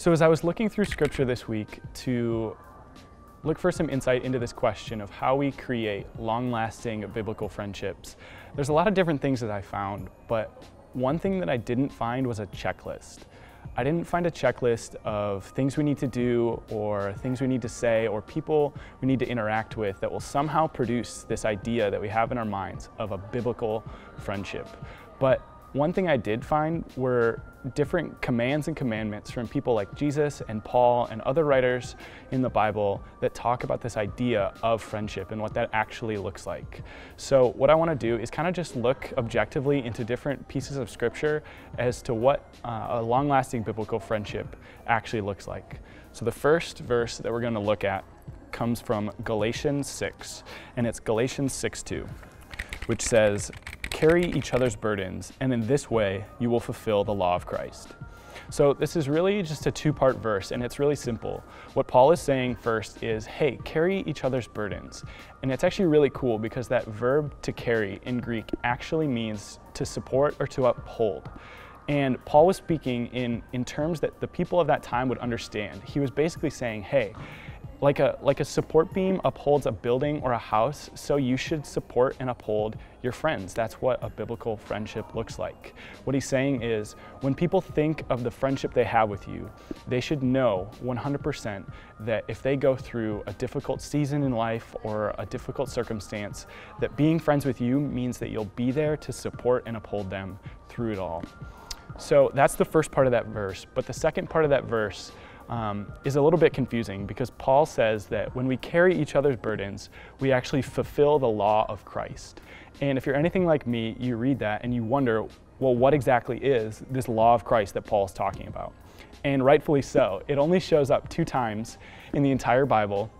So as I was looking through scripture this week to look for some insight into this question of how we create long-lasting biblical friendships, there's a lot of different things that I found, but one thing that I didn't find was a checklist. I didn't find a checklist of things we need to do or things we need to say or people we need to interact with that will somehow produce this idea that we have in our minds of a biblical friendship. But one thing I did find were different commands and commandments from people like Jesus and Paul and other writers in the Bible that talk about this idea of friendship and what that actually looks like. So what I want to do is kind of just look objectively into different pieces of scripture as to what a long-lasting biblical friendship actually looks like. So the first verse that we're going to look at comes from Galatians 6, and it's Galatians 6:2, which says, "Carry each other's burdens, and in this way you will fulfill the law of Christ." So this is really just a two-part verse, and it's really simple. What Paul is saying first is, hey, carry each other's burdens. And it's actually really cool because that verb to carry in Greek actually means to support or to uphold. And Paul was speaking in terms that the people of that time would understand. He was basically saying, hey, like a support beam upholds a building or a house, so you should support and uphold your friends. That's what a biblical friendship looks like. What he's saying is, when people think of the friendship they have with you, they should know 100% that if they go through a difficult season in life or a difficult circumstance, that being friends with you means that you'll be there to support and uphold them through it all. So that's the first part of that verse, but the second part of that verse is a little bit confusing because Paul says that when we carry each other's burdens, we actually fulfill the law of Christ. And if you're anything like me, you read that and you wonder, well, what exactly is this law of Christ that Paul's talking about? And rightfully so. It only shows up 2 times in the entire Bible.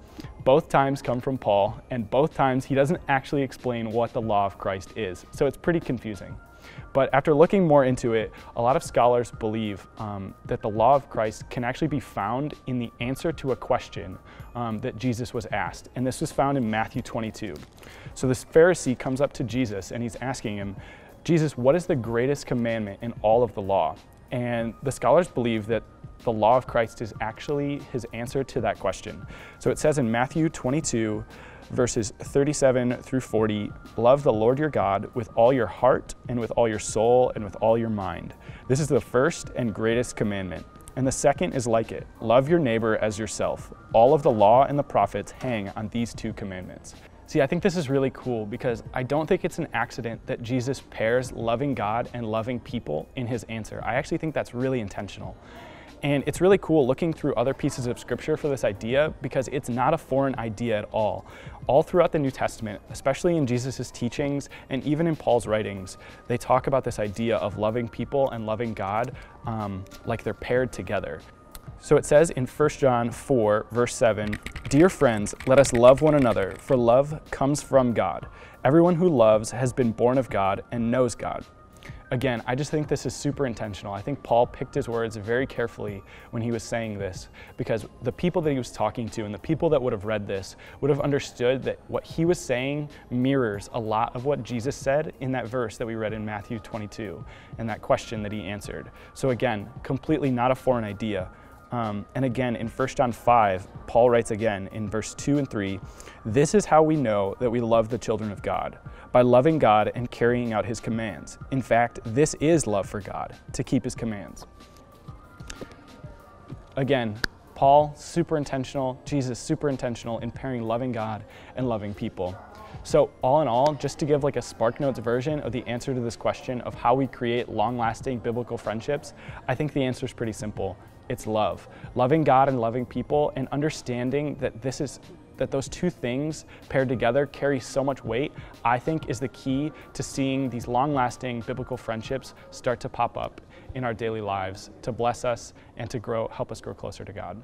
Both times come from Paul, and both times he doesn't actually explain what the law of Christ is. So it's pretty confusing. But after looking more into it, a lot of scholars believe that the law of Christ can actually be found in the answer to a question that Jesus was asked. And this was found in Matthew 22. So this Pharisee comes up to Jesus and he's asking him, Jesus, what is the greatest commandment in all of the law? And the scholars believe that the law of Christ is actually his answer to that question. So it says in Matthew 22, verses 37 through 40, love the Lord your God with all your heart and with all your soul and with all your mind. This is the first and greatest commandment. And the second is like it, love your neighbor as yourself. All of the law and the prophets hang on these 2 commandments. See, I think this is really cool because I don't think it's an accident that Jesus pairs loving God and loving people in his answer. I actually think that's really intentional. And it's really cool looking through other pieces of scripture for this idea because it's not a foreign idea at all. All throughout the New Testament, especially in Jesus' teachings and even in Paul's writings, they talk about this idea of loving people and loving God like they're paired together. So it says in 1 John 4, verse 7, "Dear friends, let us love one another, for love comes from God. Everyone who loves has been born of God and knows God." Again, I just think this is super intentional. I think Paul picked his words very carefully when he was saying this because the people that he was talking to and the people that would have read this would have understood that what he was saying mirrors a lot of what Jesus said in that verse that we read in Matthew 22 and that question that he answered. So again, completely not a foreign idea. And again, in 1 John 5, Paul writes again in verse 2 and 3, "This is how we know that we love the children of God, by loving God and carrying out his commands. In fact, this is love for God, to keep his commands." Again, Paul, super intentional, Jesus, super intentional in pairing loving God and loving people. So all in all, just to give like a Spark Notes version of the answer to this question of how we create long-lasting biblical friendships, I think the answer is pretty simple. It's love. Loving God and loving people and understanding that those 2 things paired together carry so much weight, I think is the key to seeing these long-lasting biblical friendships start to pop up in our daily lives to bless us and to help us grow closer to God.